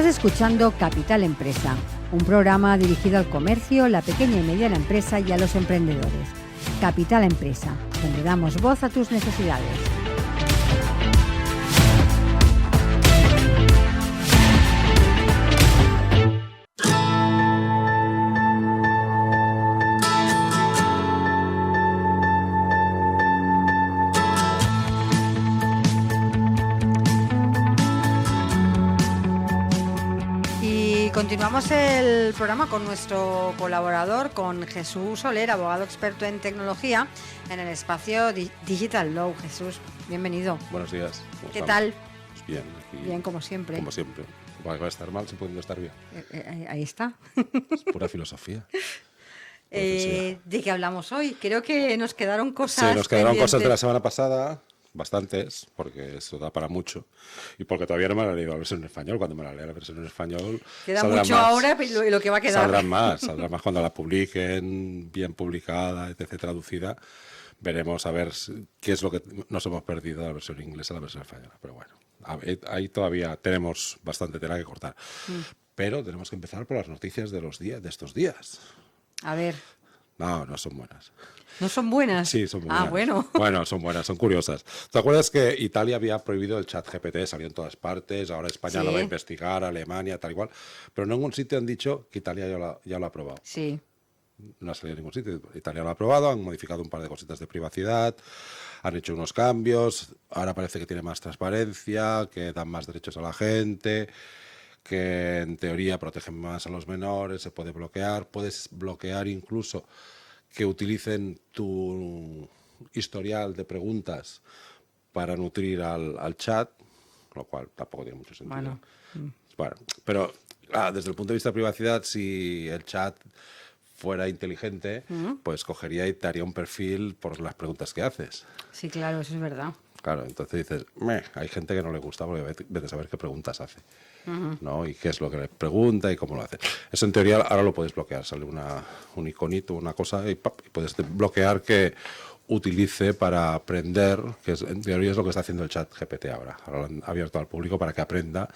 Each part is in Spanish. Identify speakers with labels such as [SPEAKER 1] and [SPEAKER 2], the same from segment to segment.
[SPEAKER 1] Estás escuchando Capital Empresa, un programa dirigido al comercio, la pequeña y mediana empresa y a los emprendedores. Capital Empresa, donde damos voz a tus necesidades. Continuamos el programa con nuestro colaborador, con Jesús Soler, abogado experto en tecnología en el espacio Digital Law. Jesús, bienvenido.
[SPEAKER 2] Buenos días.
[SPEAKER 1] ¿Qué tal?
[SPEAKER 2] Pues bien.
[SPEAKER 1] Bien, como siempre.
[SPEAKER 2] Como siempre. Va a estar mal, se puede no estar bien.
[SPEAKER 1] Ahí está.
[SPEAKER 2] Es pura filosofía.
[SPEAKER 1] ¿De qué hablamos hoy? Creo que nos quedaron cosas.
[SPEAKER 2] Sí, nos quedaron
[SPEAKER 1] pendientes.
[SPEAKER 2] cosas de la semana pasada. Bastantes, porque eso da para mucho. Y porque todavía no me la he leído la versión en español. Cuando me la lea la versión en español.
[SPEAKER 1] Queda mucho más. Ahora y lo que va a quedar.
[SPEAKER 2] Saldrán más cuando la publiquen, bien publicada, etc., traducida. Veremos a ver qué es lo que nos hemos perdido de la versión inglesa a la versión española. Pero bueno, ahí todavía tenemos bastante tela que cortar. Pero tenemos que empezar por las noticias de estos días.
[SPEAKER 1] A ver.
[SPEAKER 2] No son buenas.
[SPEAKER 1] ¿No son buenas?
[SPEAKER 2] Sí, son buenas.
[SPEAKER 1] Ah, bueno.
[SPEAKER 2] Bueno, son buenas, son curiosas. ¿Te acuerdas que Italia había prohibido el chat GPT? Salió en todas partes, ahora España lo va a investigar, Alemania, tal y cual. Pero en ningún sitio han dicho que Italia ya lo ha aprobado.
[SPEAKER 1] Sí.
[SPEAKER 2] No ha salido en ningún sitio. Italia lo ha aprobado, han modificado un par de cositas de privacidad, han hecho unos cambios, ahora parece que tiene más transparencia, que dan más derechos a la gente, que en teoría protegen más a los menores, se puede bloquear, puedes bloquear incluso que utilicen tu historial de preguntas para nutrir al chat, lo cual tampoco tiene mucho sentido. Bueno, pero desde el punto de vista de privacidad, si el chat fuera inteligente, pues cogería y te haría un perfil por las preguntas que haces.
[SPEAKER 1] Sí, claro, eso es verdad.
[SPEAKER 2] Claro, entonces dices, hay gente que no le gusta porque vete a saber qué preguntas hace, ¿no? Y qué es lo que le pregunta y cómo lo hace. Eso en teoría ahora lo puedes bloquear, sale un iconito, una cosa y puedes bloquear que utilice para aprender, que en teoría es lo que está haciendo el chat GPT ahora. Ahora lo han abierto al público para que aprenda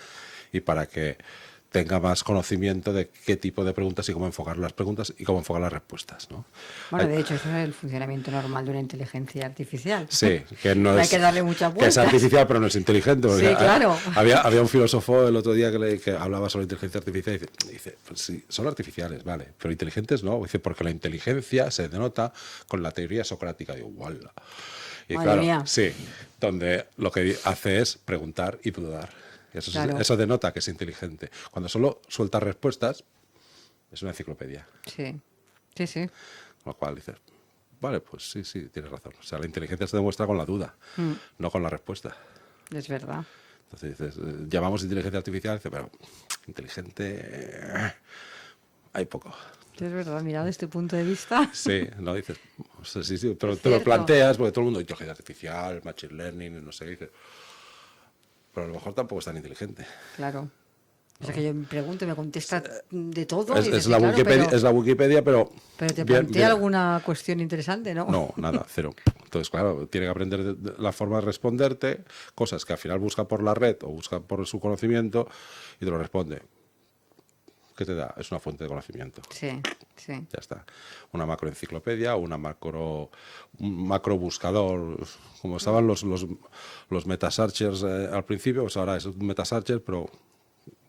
[SPEAKER 2] y para que tenga más conocimiento de qué tipo de preguntas y cómo enfocar las preguntas y cómo enfocar las respuestas, ¿no?
[SPEAKER 1] Bueno, de hecho, eso es el funcionamiento normal de una inteligencia artificial.
[SPEAKER 2] Sí, que no
[SPEAKER 1] hay que darle muchas vueltas.
[SPEAKER 2] Que es artificial, pero no es inteligente.
[SPEAKER 1] Sí, claro.
[SPEAKER 2] Había un filósofo el otro día que hablaba sobre inteligencia artificial y dice, pues sí, son artificiales, vale, pero inteligentes no. Dice, porque la inteligencia se denota con la teoría socrática. Digo, ¡guala! Y
[SPEAKER 1] Madre
[SPEAKER 2] claro,
[SPEAKER 1] mía.
[SPEAKER 2] sí, donde lo que hace es preguntar y dudar. Eso denota que es inteligente. Cuando solo suelta respuestas, es una enciclopedia.
[SPEAKER 1] Sí.
[SPEAKER 2] Con lo cual dices, vale, pues sí, tienes razón. O sea, la inteligencia se demuestra con la duda, no con la respuesta.
[SPEAKER 1] Es verdad.
[SPEAKER 2] Entonces dices, llamamos inteligencia artificial, dice, pero inteligente hay poco.
[SPEAKER 1] Es verdad, mira, desde este punto de vista.
[SPEAKER 2] Sí, no dices, sí, pero te lo planteas porque todo el mundo, inteligencia artificial, machine learning, no sé, dices. Pero a lo mejor tampoco es tan inteligente.
[SPEAKER 1] Claro. O sea, que yo me pregunto y me contesta de todo.
[SPEAKER 2] Es la Wikipedia, pero...
[SPEAKER 1] Pero te plantea alguna cuestión interesante, ¿no?
[SPEAKER 2] No, nada, cero. Entonces, claro, tiene que aprender la forma de responderte, cosas que al final busca por la red o busca por su conocimiento y te lo responde. ¿Qué te da? Es una fuente de conocimiento.
[SPEAKER 1] Sí.
[SPEAKER 2] Ya está. Una macroenciclopedia o un macro buscador. Como estaban los metasearchers al principio, pues ahora es un metasearcher, pero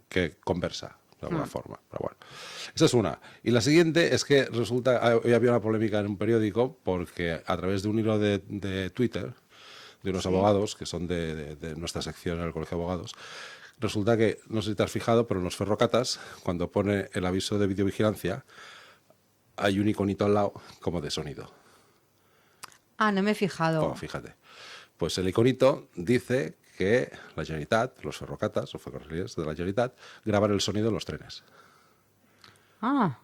[SPEAKER 2] que conversa de alguna forma. Pero bueno, esa es una. Y la siguiente es que resulta, hoy había una polémica en un periódico porque a través de un hilo de Twitter de unos abogados que son de nuestra sección en el Colegio de Abogados, resulta que, no sé si te has fijado, pero en los ferrocatas, cuando pone el aviso de videovigilancia, hay un iconito al lado como de sonido.
[SPEAKER 1] Ah, no me he fijado.
[SPEAKER 2] Oh, fíjate. Pues el iconito dice que la Generalitat, los ferrocatas o ferrocarriles de la Generalitat, graban el sonido en los trenes.
[SPEAKER 1] Ah.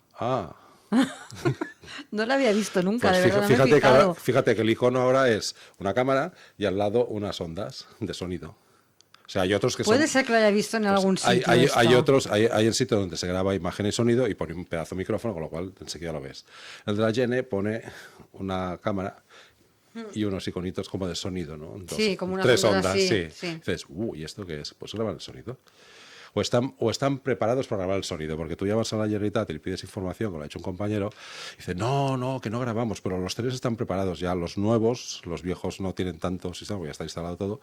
[SPEAKER 1] No lo había visto nunca,
[SPEAKER 2] Pues
[SPEAKER 1] de verdad.
[SPEAKER 2] Fíjate que el icono ahora es una cámara y al lado unas ondas de sonido. O sea, hay otros que
[SPEAKER 1] Puede ser que lo haya visto en algún sitio.
[SPEAKER 2] Hay el sitio donde se graba imagen y sonido y pone un pedazo de micrófono, con lo cual enseguida lo ves. El de la Gene pone una cámara y unos iconitos como de sonido, ¿no?
[SPEAKER 1] Sí, como una
[SPEAKER 2] 3
[SPEAKER 1] onda,
[SPEAKER 2] ondas,
[SPEAKER 1] sí.
[SPEAKER 2] Dices, ¿y esto qué es? Pues graban el sonido. o están preparados para grabar el sonido, porque tú llamas a la Generalitat y le pides información, como lo ha hecho un compañero, y dice, no, que no grabamos, pero los trenes están preparados ya, los nuevos, los viejos no tienen tanto sistema, porque ya está instalado todo,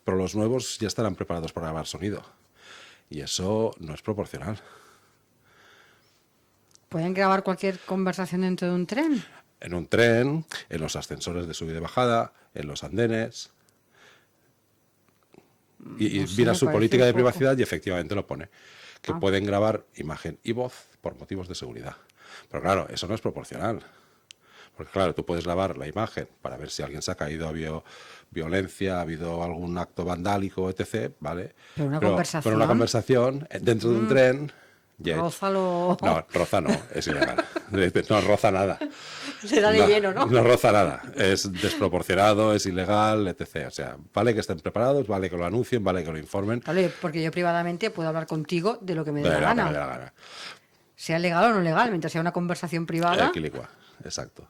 [SPEAKER 2] pero los nuevos ya estarán preparados para grabar sonido. Y eso no es proporcional.
[SPEAKER 1] ¿Pueden grabar cualquier conversación dentro de un tren?
[SPEAKER 2] En un tren, en los ascensores de subida y bajada, en los andenes. Y
[SPEAKER 1] No sé,
[SPEAKER 2] mira
[SPEAKER 1] me
[SPEAKER 2] su
[SPEAKER 1] parece
[SPEAKER 2] política
[SPEAKER 1] un
[SPEAKER 2] de
[SPEAKER 1] poco.
[SPEAKER 2] privacidad y efectivamente lo pone. Que
[SPEAKER 1] Ah.
[SPEAKER 2] pueden grabar imagen y voz por motivos de seguridad. Pero claro, eso no es proporcional. Porque claro, tú puedes grabar la imagen para ver si alguien se ha caído, ha habido violencia, ha habido algún acto vandálico, etc., ¿vale?
[SPEAKER 1] Pero una
[SPEAKER 2] Pero
[SPEAKER 1] conversación.
[SPEAKER 2] una conversación dentro de un tren... ya-
[SPEAKER 1] Rózalo.
[SPEAKER 2] No, roza no, es ilegal. No roza nada.
[SPEAKER 1] Le da de lleno, ¿no?
[SPEAKER 2] No roza nada. Es desproporcionado, es ilegal, etc. O sea, vale que estén preparados, vale que lo anuncien, vale que lo informen.
[SPEAKER 1] Vale, porque yo privadamente puedo hablar contigo de lo que me dé
[SPEAKER 2] De
[SPEAKER 1] la
[SPEAKER 2] lo que
[SPEAKER 1] gana.
[SPEAKER 2] me dé la gana.
[SPEAKER 1] Sea legal o no legal, mientras sea una conversación privada.
[SPEAKER 2] Equilicua, exacto.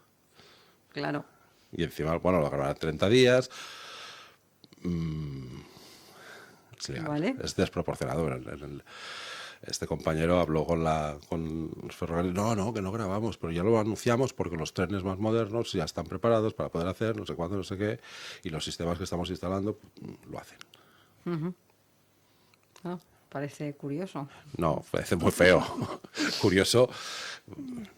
[SPEAKER 1] Claro.
[SPEAKER 2] Y encima, bueno, lo grabarán 30 días. Es ilegal.
[SPEAKER 1] Vale.
[SPEAKER 2] Es desproporcionado. Este compañero habló con los ferrocarriles. No, que no grabamos, pero ya lo anunciamos porque los trenes más modernos ya están preparados para poder hacer no sé cuándo, no sé qué, y los sistemas que estamos instalando lo hacen.
[SPEAKER 1] Ah, parece curioso.
[SPEAKER 2] No, parece muy feo. Curioso,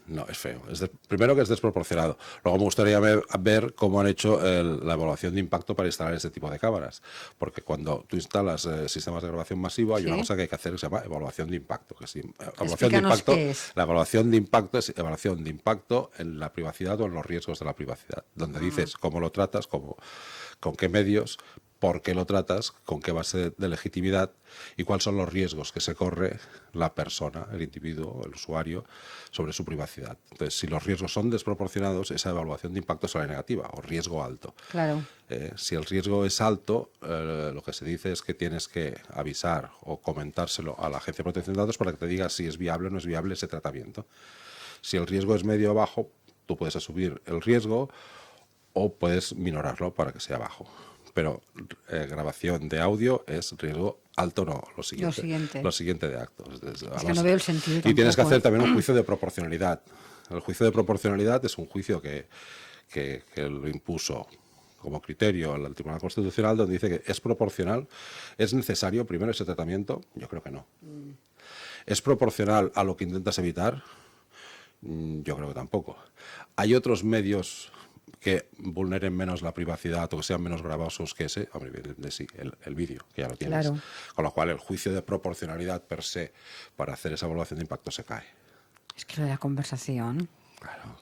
[SPEAKER 2] no, es feo. Primero que es desproporcionado. Luego me gustaría ver cómo han hecho la evaluación de impacto para instalar este tipo de cámaras. Porque cuando tú instalas sistemas de grabación masivo, hay
[SPEAKER 1] Sí.
[SPEAKER 2] una cosa que hay que hacer que se llama evaluación de impacto.
[SPEAKER 1] Explícanos qué es.
[SPEAKER 2] La evaluación de impacto es evaluación de impacto en la privacidad o en los riesgos de la privacidad. Donde dices cómo lo tratas, con qué medios, por qué lo tratas, con qué base de legitimidad y cuáles son los riesgos que se corre la persona, el individuo, el usuario, sobre su privacidad. Entonces, si los riesgos son desproporcionados, esa evaluación de impacto será negativa o riesgo alto.
[SPEAKER 1] Claro.
[SPEAKER 2] Si el riesgo es alto, lo que se dice es que tienes que avisar o comentárselo a la Agencia de Protección de Datos para que te diga si es viable o no es viable ese tratamiento. Si el riesgo es medio o bajo, tú puedes asumir el riesgo o puedes minorarlo para que sea bajo. Pero grabación de audio es riesgo alto, no, lo siguiente. Lo siguiente de actos.
[SPEAKER 1] Es que no veo el sentido
[SPEAKER 2] Y tienes que
[SPEAKER 1] tampoco,
[SPEAKER 2] hacer también un juicio de proporcionalidad. El juicio de proporcionalidad es un juicio que lo impuso como criterio el Tribunal Constitucional, donde dice que es proporcional, es necesario primero ese tratamiento, yo creo que no. ¿Es proporcional a lo que intentas evitar? Yo creo que tampoco. ¿Hay otros medios que vulneren menos la privacidad o que sean menos gravosos que ese? Hombre, evidentemente sí, el vídeo, que ya lo tienes.
[SPEAKER 1] Claro.
[SPEAKER 2] Con lo cual el juicio de proporcionalidad per se para hacer esa evaluación de impacto se cae.
[SPEAKER 1] Es que lo de la conversación.
[SPEAKER 2] Claro.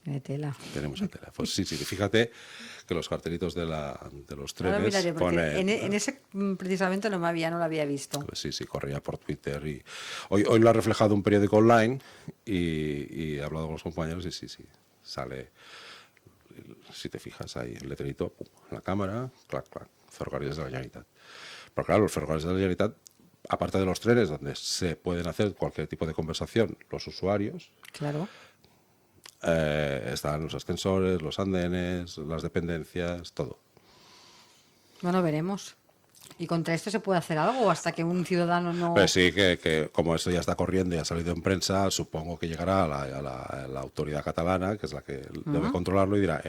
[SPEAKER 1] De tela.
[SPEAKER 2] Tenemos la tela. Pues sí, fíjate que los cartelitos de los trenes
[SPEAKER 1] Ahora miraré, porque
[SPEAKER 2] ponen...
[SPEAKER 1] en ese precisamente no lo había visto.
[SPEAKER 2] Pues sí, corría por Twitter. Y hoy lo ha reflejado un periódico online y he hablado con los compañeros y sí, sale, si te fijas ahí, el letrerito, pum, en la cámara, clac, ferrocarriles de la Generalitat. Pero claro, los ferrocarriles de la Generalitat, aparte de los trenes donde se pueden hacer cualquier tipo de conversación, los usuarios,
[SPEAKER 1] Claro.
[SPEAKER 2] están los ascensores, los andenes, las dependencias, todo.
[SPEAKER 1] Bueno, veremos. ¿Y contra esto se puede hacer algo hasta que un ciudadano no...?
[SPEAKER 2] Pues sí, que como esto ya está corriendo y ha salido en prensa, supongo que llegará a la autoridad catalana, que es la que debe controlarlo, y dirá,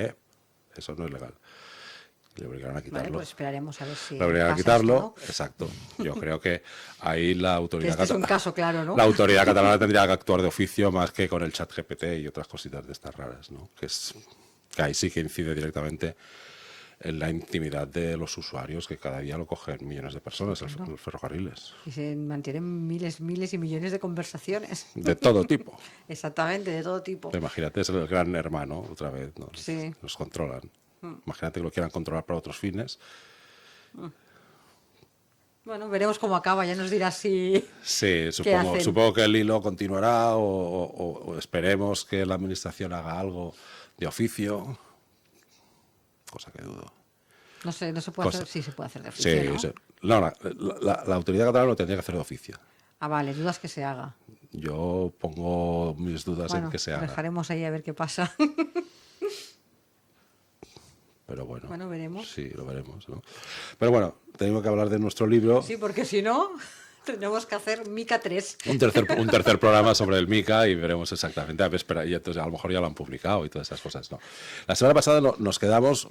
[SPEAKER 2] eso no es legal. Y le obligarán a quitarlo.
[SPEAKER 1] Vale, pues esperaremos a ver si
[SPEAKER 2] Le obligarán a
[SPEAKER 1] pasa
[SPEAKER 2] quitarlo,
[SPEAKER 1] esto, ¿no?
[SPEAKER 2] exacto. Yo creo que ahí la autoridad
[SPEAKER 1] Este es un caso claro, ¿no?
[SPEAKER 2] La autoridad catalana tendría que actuar de oficio más que con el chat GPT y otras cositas de estas raras, ¿no? Que ahí sí que incide directamente en la intimidad de los usuarios, que cada día lo cogen millones de personas, los ferrocarriles.
[SPEAKER 1] Y se mantienen miles y millones de conversaciones.
[SPEAKER 2] De todo tipo.
[SPEAKER 1] Exactamente, de todo tipo.
[SPEAKER 2] Imagínate, es el gran hermano, otra vez, ¿no?
[SPEAKER 1] Sí.
[SPEAKER 2] Nos controlan. Imagínate que lo quieran controlar para otros fines.
[SPEAKER 1] Bueno, veremos cómo acaba, ya nos dirás si...
[SPEAKER 2] Sí,
[SPEAKER 1] hacen?
[SPEAKER 2] supongo que el hilo continuará o esperemos que la administración haga algo de oficio, cosa que dudo.
[SPEAKER 1] No sé, no se puede
[SPEAKER 2] Cosa-
[SPEAKER 1] hacer... Sí, se puede hacer de oficio,
[SPEAKER 2] Sí,
[SPEAKER 1] ¿no?
[SPEAKER 2] sí. No, la autoridad catalana lo tendría que hacer de oficio.
[SPEAKER 1] Ah, vale, dudas que se haga.
[SPEAKER 2] Yo pongo mis dudas
[SPEAKER 1] Bueno,
[SPEAKER 2] en que se haga.
[SPEAKER 1] dejaremos ahí a ver qué pasa.
[SPEAKER 2] Pero bueno.
[SPEAKER 1] Bueno, veremos.
[SPEAKER 2] Sí, lo veremos, ¿no? Pero bueno, tenemos que hablar de nuestro libro.
[SPEAKER 1] Sí, porque si no, tenemos que hacer Mica 3.
[SPEAKER 2] Un tercer programa sobre el Mica y veremos exactamente. Y entonces a lo mejor ya lo han publicado y todas esas cosas, ¿no? La semana pasada nos quedamos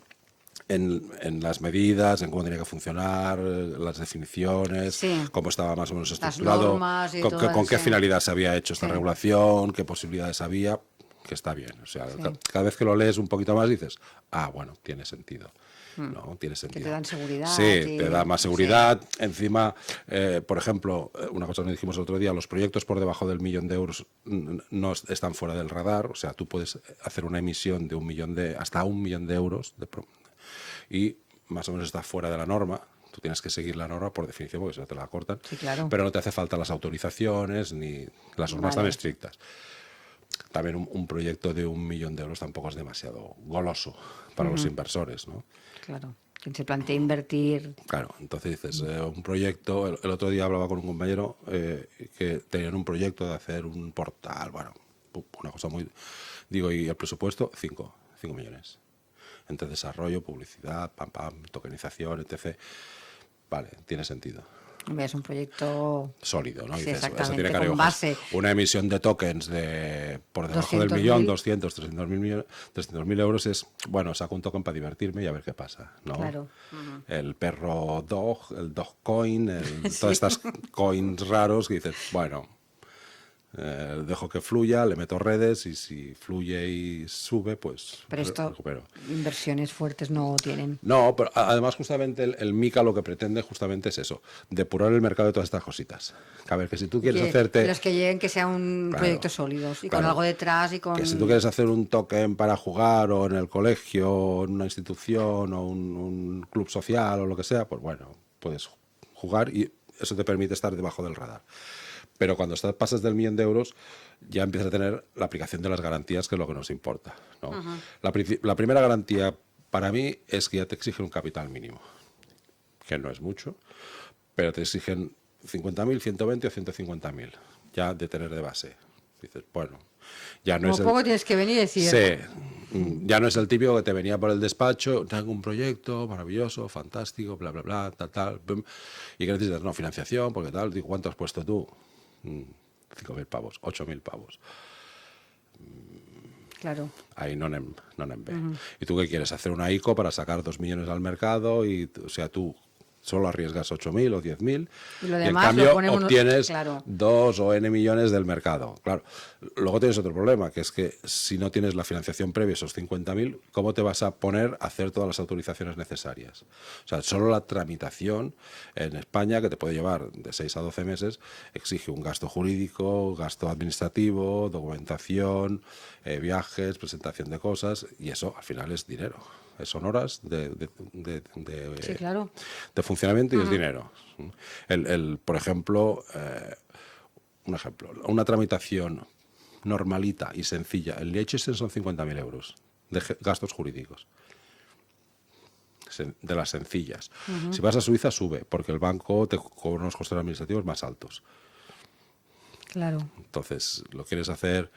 [SPEAKER 2] en las medidas, en cómo tenía que funcionar, las definiciones,
[SPEAKER 1] sí,
[SPEAKER 2] cómo estaba más o menos estructurado,
[SPEAKER 1] normas y
[SPEAKER 2] con qué
[SPEAKER 1] sí.
[SPEAKER 2] finalidad se había hecho esta
[SPEAKER 1] Sí.
[SPEAKER 2] regulación, qué posibilidades había, que está bien. O sea,
[SPEAKER 1] Sí.
[SPEAKER 2] cada vez que lo lees un poquito más dices, bueno, tiene sentido. No, tiene sentido.
[SPEAKER 1] Que te dan seguridad.
[SPEAKER 2] Sí, te da más seguridad. Sí. Encima, por ejemplo, una cosa que dijimos el otro día, los proyectos por debajo del 1 millón de euros no están fuera del radar. O sea, tú puedes hacer una emisión de hasta 1 millón de euros y más o menos está fuera de la norma. Tú tienes que seguir la norma por definición porque si no te la cortan.
[SPEAKER 1] Sí, claro.
[SPEAKER 2] Pero no te hace falta las autorizaciones ni las normas tan estrictas. También un proyecto de 1 millón de euros tampoco es demasiado goloso para los inversores, ¿no?
[SPEAKER 1] Claro. Quien se plantea invertir.
[SPEAKER 2] Claro, entonces dices, un proyecto. El otro día hablaba con un compañero que tenían un proyecto de hacer un portal, bueno, una cosa muy. Digo, y el presupuesto, 5 millones. Entre desarrollo, publicidad, tokenización, etc. Vale, tiene sentido.
[SPEAKER 1] Es un proyecto
[SPEAKER 2] sólido, ¿no?
[SPEAKER 1] Sí,
[SPEAKER 2] Dices,
[SPEAKER 1] exactamente,
[SPEAKER 2] tiene
[SPEAKER 1] con base.
[SPEAKER 2] Una emisión de tokens por debajo del millón, 200, 300.000 euros es, bueno, saco un token para divertirme y a ver qué pasa, ¿no?
[SPEAKER 1] Claro.
[SPEAKER 2] El perro Dog, el Dogecoin, todas estas coins raros que dices, bueno, dejo que fluya, le meto redes y si fluye y sube, pues
[SPEAKER 1] pero esto,
[SPEAKER 2] recupero.
[SPEAKER 1] Inversiones fuertes no tienen.
[SPEAKER 2] No, pero además justamente el Mica lo que pretende justamente es eso, depurar el mercado de todas estas cositas. A ver, que si tú quieres hacerte...
[SPEAKER 1] Los que lleguen que sean proyectos sólidos y con algo detrás y con...
[SPEAKER 2] Que si tú quieres hacer un token para jugar o en el colegio o en una institución o un club social o lo que sea, pues bueno, puedes jugar y eso te permite estar debajo del radar. Pero cuando pasas del 1 millón de euros ya empiezas a tener la aplicación de las garantías, que es lo que nos importa, ¿no? La primera garantía para mí es que ya te exigen un capital mínimo, que no es mucho, pero te exigen 50.000, 120 o 150.000 ya de tener de base. Dices, bueno, ya no
[SPEAKER 1] Como
[SPEAKER 2] es
[SPEAKER 1] poco tienes que venir y decir...
[SPEAKER 2] Sí, ya no es el típico que te venía por el despacho, tengo un proyecto maravilloso, fantástico, bla, bla, bla, tal, y que necesitas, no, financiación, porque tal, digo, ¿cuánto has puesto tú? 5.000 pavos, 8.000 pavos.
[SPEAKER 1] Claro.
[SPEAKER 2] Ahí no en ve. ¿Y tú qué quieres? Hacer una ICO para sacar 2 millones al mercado y, o sea, tú solo arriesgas 8.000 o 10.000 y en cambio obtienes 2 o N millones del mercado. Claro. Luego tienes otro problema, que es que si no tienes la financiación previa, esos 50.000, ¿cómo te vas a poner a hacer todas las autorizaciones necesarias? O sea, solo la tramitación en España, que te puede llevar de 6 a 12 meses, exige un gasto jurídico, gasto administrativo, documentación, viajes, presentación de cosas, y eso al final es dinero. Son horas
[SPEAKER 1] sí, claro.
[SPEAKER 2] de funcionamiento y es dinero. Por ejemplo, una tramitación normalita y sencilla, el Liechtenstein son 50.000 euros de gastos jurídicos, de las sencillas. Si vas a Suiza, sube, porque el banco te cobra unos costes administrativos más altos.
[SPEAKER 1] Claro.
[SPEAKER 2] Entonces, lo quieres hacer...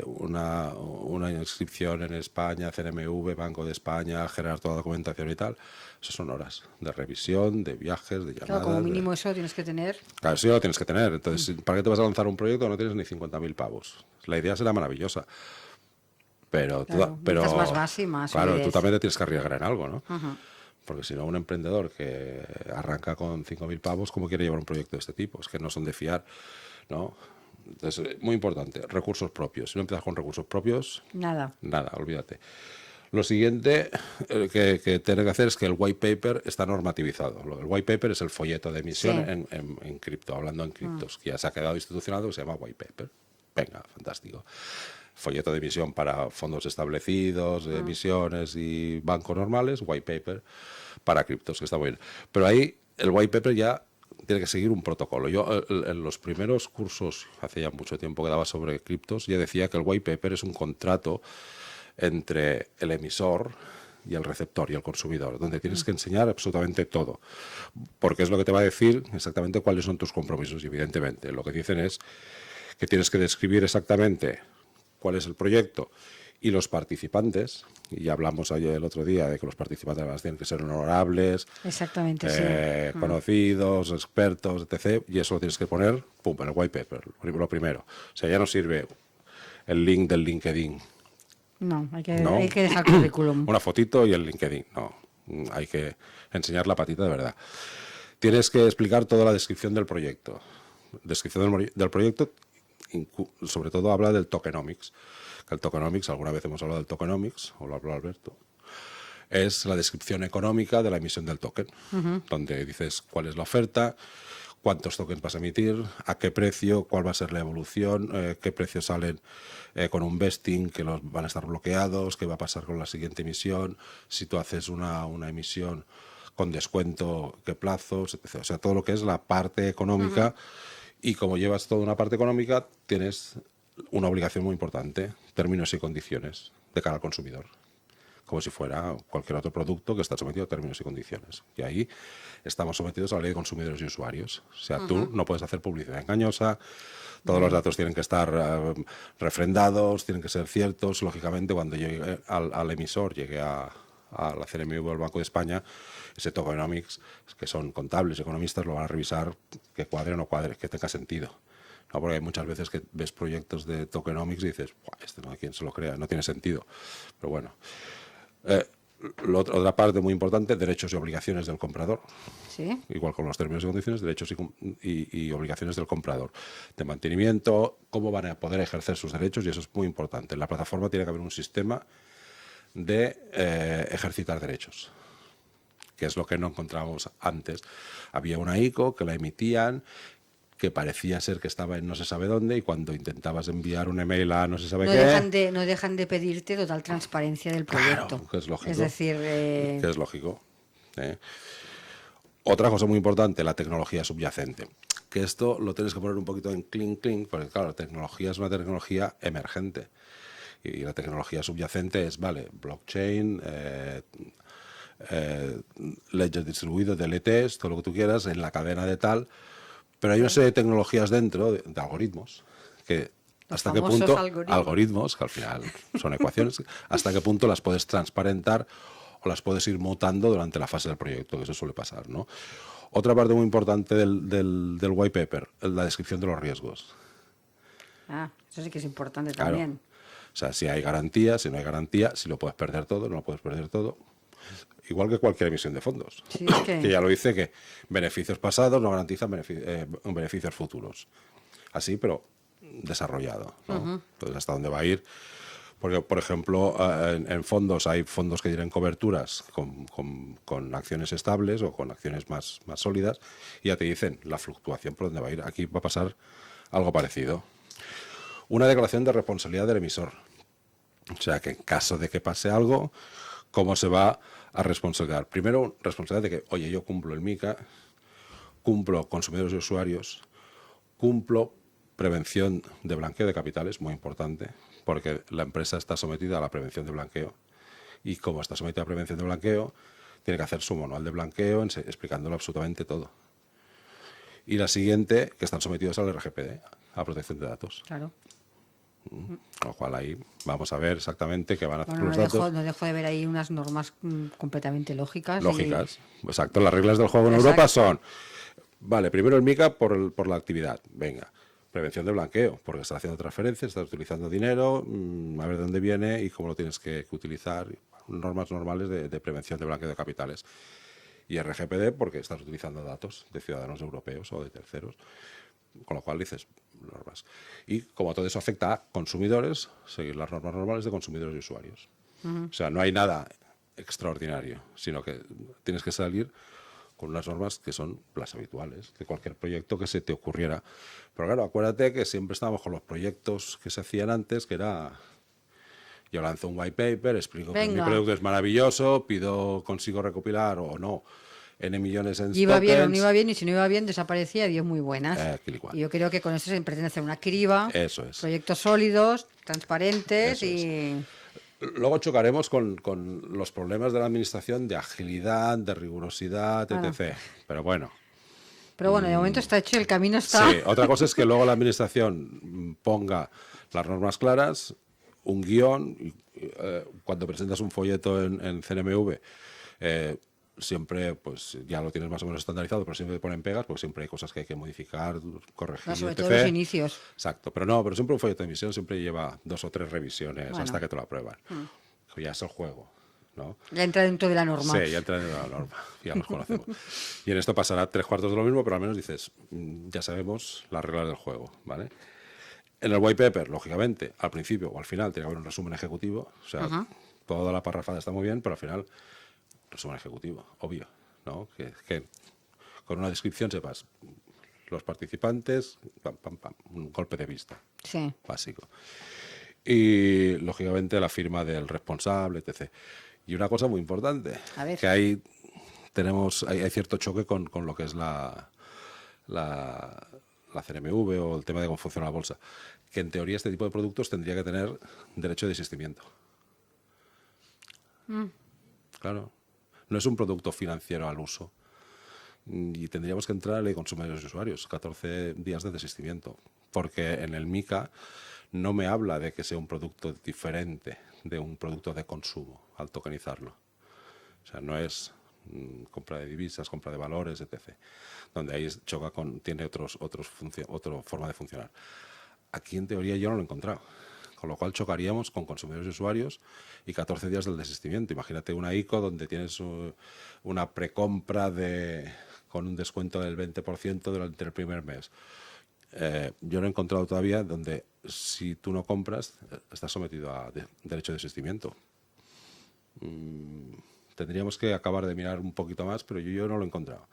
[SPEAKER 2] una inscripción en España, CNMV, Banco de España, generar toda la documentación y tal, eso son horas de revisión, de viajes, de llamadas.
[SPEAKER 1] Claro, como mínimo eso tienes que tener.
[SPEAKER 2] Claro, eso lo tienes que tener. Entonces, ¿para qué te vas a lanzar un proyecto? No tienes ni 50.000 pavos. La idea será maravillosa. Pero,
[SPEAKER 1] claro,
[SPEAKER 2] pero
[SPEAKER 1] más base y más.
[SPEAKER 2] Claro,
[SPEAKER 1] solidez.
[SPEAKER 2] tú también te tienes que arriesgar en algo, ¿no? Porque si no, un emprendedor que arranca con 5.000 pavos, ¿cómo quiere llevar un proyecto de este tipo? Es que no son de fiar, ¿no? Entonces, muy importante, recursos propios. Si no empiezas con recursos propios, nada, olvídate. Lo siguiente que tienes que hacer es que el white paper está normativizado. El white paper es el folleto de emisión en cripto, hablando en criptos, que ya se ha quedado institucionado, que se llama white paper. Venga, fantástico. Folleto de emisión para fondos establecidos, emisiones y bancos normales, white paper para criptos, que está muy bien. Pero ahí el white paper ya tiene que seguir un protocolo. Yo en los primeros cursos, hace ya mucho tiempo que daba sobre criptos, ya decía que el white paper es un contrato entre el emisor y el receptor y el consumidor, donde tienes que enseñar absolutamente todo, porque es lo que te va a decir exactamente cuáles son tus compromisos. Y evidentemente lo que dicen es que tienes que describir exactamente cuál es el proyecto Y los participantes, y ya hablamos ayer el otro día de que los participantes además tienen que ser honorables,
[SPEAKER 1] Exactamente, sí.
[SPEAKER 2] conocidos, expertos, etc. Y eso lo tienes que poner, pum, en el white paper, lo primero. O sea, ya no sirve el link del LinkedIn.
[SPEAKER 1] No,
[SPEAKER 2] ¿no?
[SPEAKER 1] hay que dejar currículum.
[SPEAKER 2] Una fotito y el LinkedIn. No, hay que enseñar la patita de verdad. Tienes que explicar toda la descripción del proyecto. Descripción del proyecto, sobre todo habla del tokenomics. Que el tokenomics, alguna vez hemos hablado del tokenomics, o lo habló Alberto, es la descripción económica de la emisión del token, donde dices cuál es la oferta, cuántos tokens vas a emitir, a qué precio, cuál va a ser la evolución, qué precios salen con un vesting, que los van a estar bloqueados, qué va a pasar con la siguiente emisión, si tú haces una emisión con descuento, qué plazos, etc. O sea, todo lo que es la parte económica. Y como llevas toda una parte económica, tienes una obligación muy importante, términos y condiciones de cara al consumidor, como si fuera cualquier otro producto que está sometido a términos y condiciones. Y ahí estamos sometidos a la ley de consumidores y usuarios. O sea, tú no puedes hacer publicidad engañosa, todos los datos tienen que estar refrendados, tienen que ser ciertos. Lógicamente, cuando llegue al emisor, llegue a la CNMV o al Banco de España, ese tokenomics, que son contables, economistas, lo van a revisar que cuadre o no cuadre, que tenga sentido. No, porque hay muchas veces que ves proyectos de tokenomics y dices, este no hay quien se lo crea, no tiene sentido. Pero bueno. Otra parte muy importante, derechos y obligaciones del comprador.
[SPEAKER 1] ¿Sí?
[SPEAKER 2] Igual con los términos y condiciones, derechos y obligaciones del comprador. De mantenimiento, cómo van a poder ejercer sus derechos, y eso es muy importante. En la plataforma tiene que haber un sistema de ejercitar derechos, que es lo que no encontrábamos antes. Había una ICO que la emitían, que parecía ser que estaba en no se sabe dónde, y cuando intentabas enviar un email a no se sabe qué...
[SPEAKER 1] No dejan de pedirte total transparencia del proyecto.
[SPEAKER 2] Claro, que es lógico.
[SPEAKER 1] Es decir...
[SPEAKER 2] Que es lógico. Otra cosa muy importante, la tecnología subyacente. Que esto lo tienes que poner un poquito en clink, porque claro, la tecnología es una tecnología emergente. Y la tecnología subyacente es, vale, blockchain, ledger distribuido, DLTs, todo lo que tú quieras, en la cadena de tal... Pero hay una serie de tecnologías dentro de algoritmos que hasta qué punto algoritmos, que al final son ecuaciones, hasta qué punto las puedes transparentar o las puedes ir mutando durante la fase del proyecto, que eso suele pasar, ¿no? Otra parte muy importante del white paper, la descripción de los riesgos.
[SPEAKER 1] Eso sí que es importante
[SPEAKER 2] claro.
[SPEAKER 1] También.
[SPEAKER 2] O sea, si hay garantía, si no hay garantía, si lo puedes perder todo, no lo puedes perder todo. Igual que cualquier emisión de fondos,
[SPEAKER 1] sí,
[SPEAKER 2] que ya lo dice, que beneficios pasados no garantizan beneficios futuros. Así, pero desarrollado, ¿no? Entonces, ¿hasta dónde va a ir? Porque, por ejemplo, en fondos hay fondos que tienen coberturas con acciones estables o con acciones más sólidas, y ya te dicen la fluctuación por dónde va a ir. Aquí va a pasar algo parecido. Una declaración de responsabilidad del emisor. O sea, que en caso de que pase algo, ¿cómo se va a responsabilizar? Primero, responsabilidad de que, oye, yo cumplo el MiCA, cumplo consumidores y usuarios, cumplo prevención de blanqueo de capitales, muy importante, porque la empresa está sometida a la prevención de blanqueo, y como está sometida a prevención de blanqueo, tiene que hacer su manual de blanqueo explicándolo absolutamente todo. Y la siguiente, que están sometidos al RGPD, a protección de datos.
[SPEAKER 1] Claro.
[SPEAKER 2] Con lo cual ahí vamos a ver exactamente qué van a hacer con los
[SPEAKER 1] no
[SPEAKER 2] datos.
[SPEAKER 1] No dejo de ver ahí unas normas completamente lógicas.
[SPEAKER 2] Exacto. Las reglas del juego en Europa son, vale, primero el MiCA por la actividad, venga. Prevención de blanqueo, porque estás haciendo transferencias, estás utilizando dinero, a ver de dónde viene y cómo lo tienes que utilizar. Normas normales de prevención de blanqueo de capitales. Y RGPD, porque estás utilizando datos de ciudadanos europeos o de terceros. Con lo cual dices normas. Y como todo eso afecta a consumidores, seguir las normas normales de consumidores y usuarios. O sea, no hay nada extraordinario, sino que tienes que salir con unas normas que son las habituales de cualquier proyecto que se te ocurriera. Pero claro, acuérdate que siempre estábamos con los proyectos que se hacían antes, que era... Yo lanzo un white paper, explico que mi producto es maravilloso, consigo recopilar o no N millones en
[SPEAKER 1] iba tokens. Bien o no iba bien, y si no iba bien desaparecía, Dios muy buenas.
[SPEAKER 2] Y
[SPEAKER 1] yo creo que con eso se pretende hacer una criba,
[SPEAKER 2] eso es.
[SPEAKER 1] Proyectos sólidos, transparentes
[SPEAKER 2] Luego chocaremos con los problemas de la administración de agilidad, de rigurosidad, etc. Pero bueno.
[SPEAKER 1] Pero bueno, de momento está hecho, el camino está...
[SPEAKER 2] Sí, otra cosa es que luego la administración ponga las normas claras, un guión, cuando presentas un folleto en CNMV, siempre pues ya lo tienes más o menos estandarizado, pero siempre te ponen pegas, porque siempre hay cosas que hay que modificar, corregir,
[SPEAKER 1] Sobre
[SPEAKER 2] etc.
[SPEAKER 1] todo los inicios.
[SPEAKER 2] Exacto, pero siempre un folleto de emisión siempre lleva 2 o 3 revisiones hasta que te lo aprueban. Ya es el juego, ¿no?
[SPEAKER 1] Ya entra dentro de la norma.
[SPEAKER 2] Sí, ya entra dentro de la norma, ya los conocemos. Y en esto pasará 3/4 de lo mismo, pero al menos dices, ya sabemos las reglas del juego, ¿vale? En el white paper, lógicamente, al principio o al final tiene que haber un resumen ejecutivo, o sea, toda la parrafada está muy bien, pero al final resumen ejecutivo, obvio, ¿no? Que con una descripción sepas los participantes, pam, pam, pam, un golpe de vista
[SPEAKER 1] Sí.
[SPEAKER 2] básico. Y, lógicamente, la firma del responsable, etc. Y una cosa muy importante,
[SPEAKER 1] A ver.
[SPEAKER 2] que hay cierto choque con lo que es la CNMV o el tema de cómo funciona la bolsa, que en teoría este tipo de productos tendría que tener derecho de desistimiento. Claro. No es un producto financiero al uso. Y tendríamos que entrar a la ley de consumidores y usuarios, 14 días de desistimiento. Porque en el MICA no me habla de que sea un producto diferente de un producto de consumo al tokenizarlo. O sea, no es compra de divisas, compra de valores, etc. Donde ahí choca tiene otra forma de funcionar. Aquí, en teoría, yo no lo he encontrado. Con lo cual chocaríamos con consumidores y usuarios y 14 días del desistimiento. Imagínate una ICO donde tienes una precompra con un descuento del 20% durante el primer mes. Yo no he encontrado todavía donde, si tú no compras, estás sometido a derecho de desistimiento. Tendríamos que acabar de mirar un poquito más, pero yo no lo he encontrado.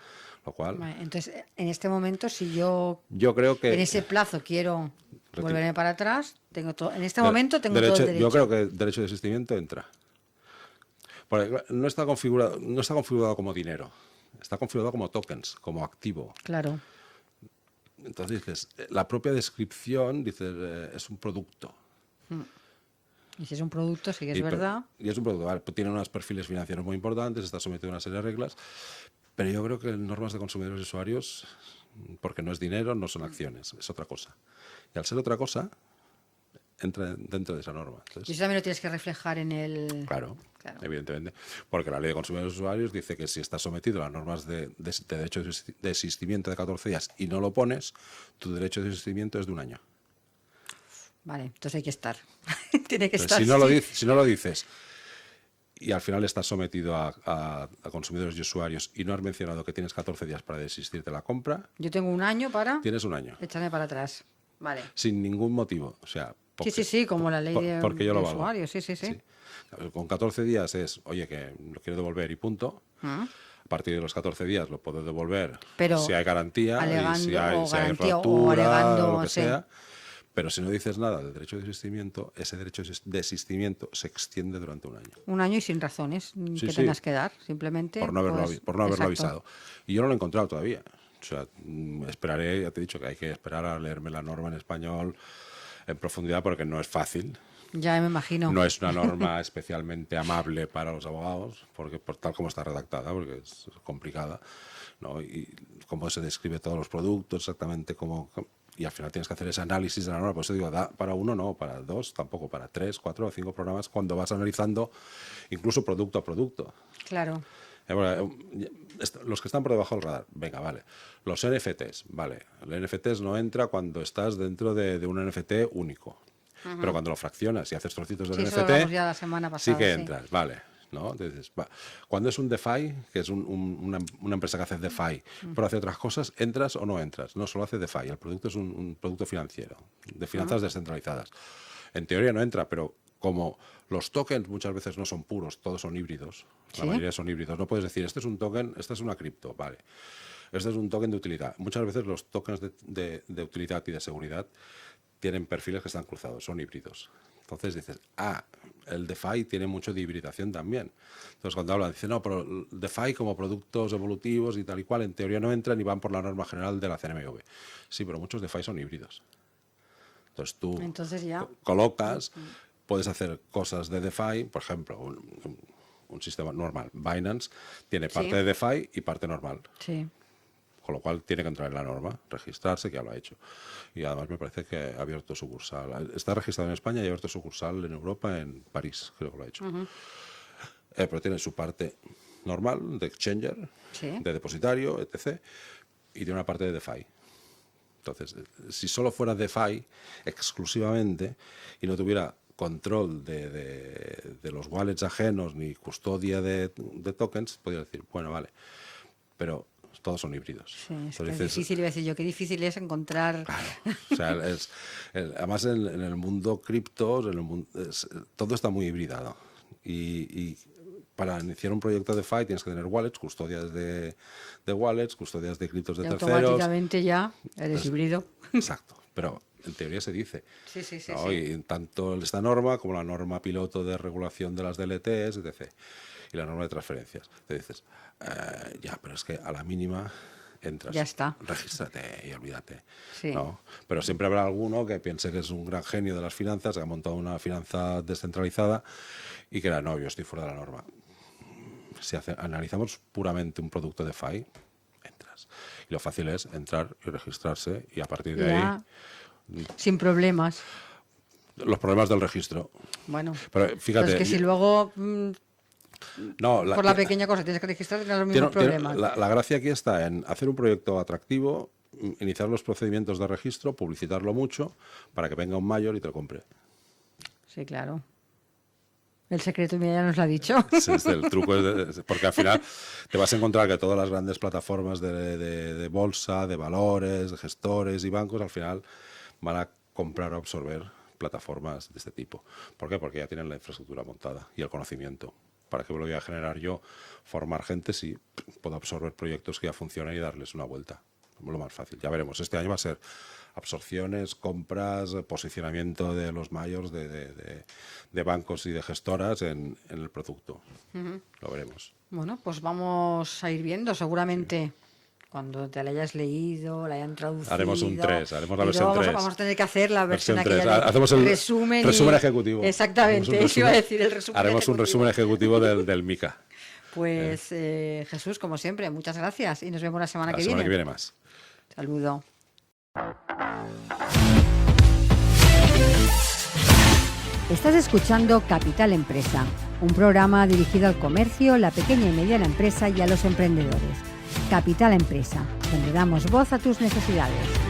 [SPEAKER 2] Lo cual,
[SPEAKER 1] Vale, entonces, en este momento, si yo
[SPEAKER 2] creo que
[SPEAKER 1] en ese plazo quiero volverme para atrás, en este momento tengo todo el derecho.
[SPEAKER 2] Yo creo que el derecho de desistimiento entra. Porque no está configurado como dinero, está configurado como tokens, como activo.
[SPEAKER 1] Claro.
[SPEAKER 2] Entonces dices, la propia descripción, dices, es un producto.
[SPEAKER 1] Y si es un producto, sí que es verdad.
[SPEAKER 2] Y es un producto, vale, tiene unos perfiles financieros muy importantes, está sometido a una serie de reglas, pero yo creo que en normas de consumidores y usuarios, porque no es dinero, no son acciones, es otra cosa. Y al ser otra cosa, entra dentro de esa norma. Entonces,
[SPEAKER 1] Y eso también lo tienes que reflejar en el...
[SPEAKER 2] Claro, evidentemente. Porque la ley de consumidores y usuarios dice que si estás sometido a las normas de derecho de desistimiento de 14 días y no lo pones, tu derecho de desistimiento es de 1 año.
[SPEAKER 1] Vale, entonces hay que estar. Tiene que
[SPEAKER 2] Entonces,
[SPEAKER 1] estar.
[SPEAKER 2] si no lo dices y al final estás sometido a consumidores y usuarios y no has mencionado que tienes 14 días para desistir de la compra,
[SPEAKER 1] Yo tengo 1 año para
[SPEAKER 2] tienes 1 año.
[SPEAKER 1] echarme para atrás. Vale.
[SPEAKER 2] Sin ningún motivo. O sea,
[SPEAKER 1] Sí, como la ley
[SPEAKER 2] porque yo
[SPEAKER 1] de
[SPEAKER 2] lo valgo.
[SPEAKER 1] usuario, sí.
[SPEAKER 2] Con 14 días es, oye, que lo quiero devolver y punto. A partir de los 14 días lo puedo devolver,
[SPEAKER 1] pero
[SPEAKER 2] si hay garantía,
[SPEAKER 1] alegando,
[SPEAKER 2] y si hay
[SPEAKER 1] garantía,
[SPEAKER 2] rotura,
[SPEAKER 1] o alegando,
[SPEAKER 2] lo que
[SPEAKER 1] sí.
[SPEAKER 2] sea. Pero si no dices nada del derecho de desistimiento, ese derecho de desistimiento se extiende durante 1 año.
[SPEAKER 1] 1 año y sin razones que tengas que dar, simplemente.
[SPEAKER 2] Por no haberlo
[SPEAKER 1] exacto.
[SPEAKER 2] avisado. Y yo no lo he encontrado todavía. O sea, esperaré, ya te he dicho que hay que esperar a leerme la norma en español en profundidad porque no es fácil.
[SPEAKER 1] Ya me imagino.
[SPEAKER 2] No es una norma especialmente amable para los abogados, porque por tal como está redactada, porque es complicada, ¿no? Y cómo se describe todos los productos, exactamente cómo... Y al final tienes que hacer ese análisis de la norma. Por eso digo, da para 1 no, para 2 tampoco, para 3, 4 o 5 programas cuando vas analizando incluso producto a producto.
[SPEAKER 1] Claro.
[SPEAKER 2] Los que están por debajo del radar, venga, vale. Los NFTs, vale. El NFTs no entra cuando estás dentro de un NFT único. Pero cuando lo fraccionas y haces trocitos del
[SPEAKER 1] eso lo
[SPEAKER 2] NFT,
[SPEAKER 1] hablamos ya la semana pasada,
[SPEAKER 2] sí que entras, vale. ¿No? Entonces, cuando es un DeFi, que es una empresa que hace DeFi, pero hace otras cosas, ¿entras o no entras? No, solo hace DeFi. El producto es un producto financiero, de finanzas descentralizadas. En teoría no entra, pero como los tokens muchas veces no son puros, todos son híbridos, la mayoría son híbridos. No puedes decir, este es un token, esta es una cripto, vale. Este es un token de utilidad. Muchas veces los tokens de utilidad y de seguridad tienen perfiles que están cruzados, son híbridos. Entonces dices, el DeFi tiene mucho de hibridación también. Entonces cuando hablan, dicen, no, pero el DeFi como productos evolutivos y tal y cual, en teoría no entran y van por la norma general de la CNMV. Sí, pero muchos DeFi son híbridos. Entonces tú colocas, puedes hacer cosas de DeFi, por ejemplo, un sistema normal. Binance tiene parte de DeFi y parte normal.
[SPEAKER 1] Sí.
[SPEAKER 2] con lo cual tiene que entrar en la norma, registrarse, que ya lo ha hecho. Y además me parece que ha abierto sucursal. Está registrado en España y ha abierto sucursal en Europa, en París, creo que lo ha hecho. Pero tiene su parte normal, de exchanger, de depositario, etc. Y tiene una parte de DeFi. Entonces, si solo fuera DeFi exclusivamente y no tuviera control de los wallets ajenos ni custodia de tokens, podría decir, bueno, vale, pero todos son híbridos.
[SPEAKER 1] Sí, es que es difícil, iba a decir yo, qué difícil es encontrar...
[SPEAKER 2] Claro, o sea, además en el mundo cripto, todo está muy hibridado. Y para iniciar un proyecto de DeFi tienes que tener wallets, custodias de wallets, custodias de criptos de terceros.
[SPEAKER 1] Automáticamente ya eres híbrido.
[SPEAKER 2] Exacto, pero en teoría se dice.
[SPEAKER 1] Sí.
[SPEAKER 2] ¿no? Y tanto esta norma como la norma piloto de regulación de las DLTs, etc. Y la norma de transferencias. Te dices, ya, pero es que a la mínima entras,
[SPEAKER 1] ya está,
[SPEAKER 2] regístrate y olvídate.
[SPEAKER 1] Sí.
[SPEAKER 2] ¿no? Pero siempre habrá alguno que piense que es un gran genio de las finanzas, que ha montado una finanza descentralizada y que era, no, yo estoy fuera de la norma. Si analizamos puramente un producto de DeFi, entras. Y lo fácil es entrar y registrarse y a partir de ahí...
[SPEAKER 1] Sin problemas.
[SPEAKER 2] Los problemas del registro.
[SPEAKER 1] Bueno,
[SPEAKER 2] pero fíjate...
[SPEAKER 1] Pero es que si luego...
[SPEAKER 2] por
[SPEAKER 1] la pequeña cosa tienes que registrar, tienes los mismos problemas.
[SPEAKER 2] La gracia aquí está en hacer un proyecto atractivo, iniciar los procedimientos de registro, publicitarlo mucho, para que venga un mayor y te lo compre.
[SPEAKER 1] Sí, claro. El secreto ya nos lo ha dicho.
[SPEAKER 2] El truco es porque al final te vas a encontrar que todas las grandes plataformas de bolsa, de valores, de gestores y bancos, al final van a comprar o absorber plataformas de este tipo. ¿Por qué? Porque ya tienen la infraestructura montada y el conocimiento. ¿Para qué lo voy a generar yo? Formar gente si puedo absorber proyectos que ya funcionan y darles una vuelta. Lo más fácil. Ya veremos. Este año va a ser absorciones, compras, posicionamiento de los mayores de bancos y de gestoras en el producto. Lo veremos.
[SPEAKER 1] Bueno, pues vamos a ir viendo. Seguramente cuando te la hayas leído, la hayan traducido.
[SPEAKER 2] Haremos un 3, haremos la versión 3.
[SPEAKER 1] Vamos a tener que hacer la versión aquella
[SPEAKER 2] hacemos el
[SPEAKER 1] resumen
[SPEAKER 2] ejecutivo.
[SPEAKER 1] Exactamente, eso iba a decir, el resumen
[SPEAKER 2] haremos
[SPEAKER 1] ejecutivo.
[SPEAKER 2] Un resumen ejecutivo del MICA.
[SPEAKER 1] Pues Jesús, como siempre, muchas gracias y nos vemos la semana que viene.
[SPEAKER 2] La semana que viene más.
[SPEAKER 1] Saludo. Estás escuchando Capital Empresa, un programa dirigido al comercio, la pequeña y mediana empresa y a los emprendedores. Capital Empresa, donde damos voz a tus necesidades.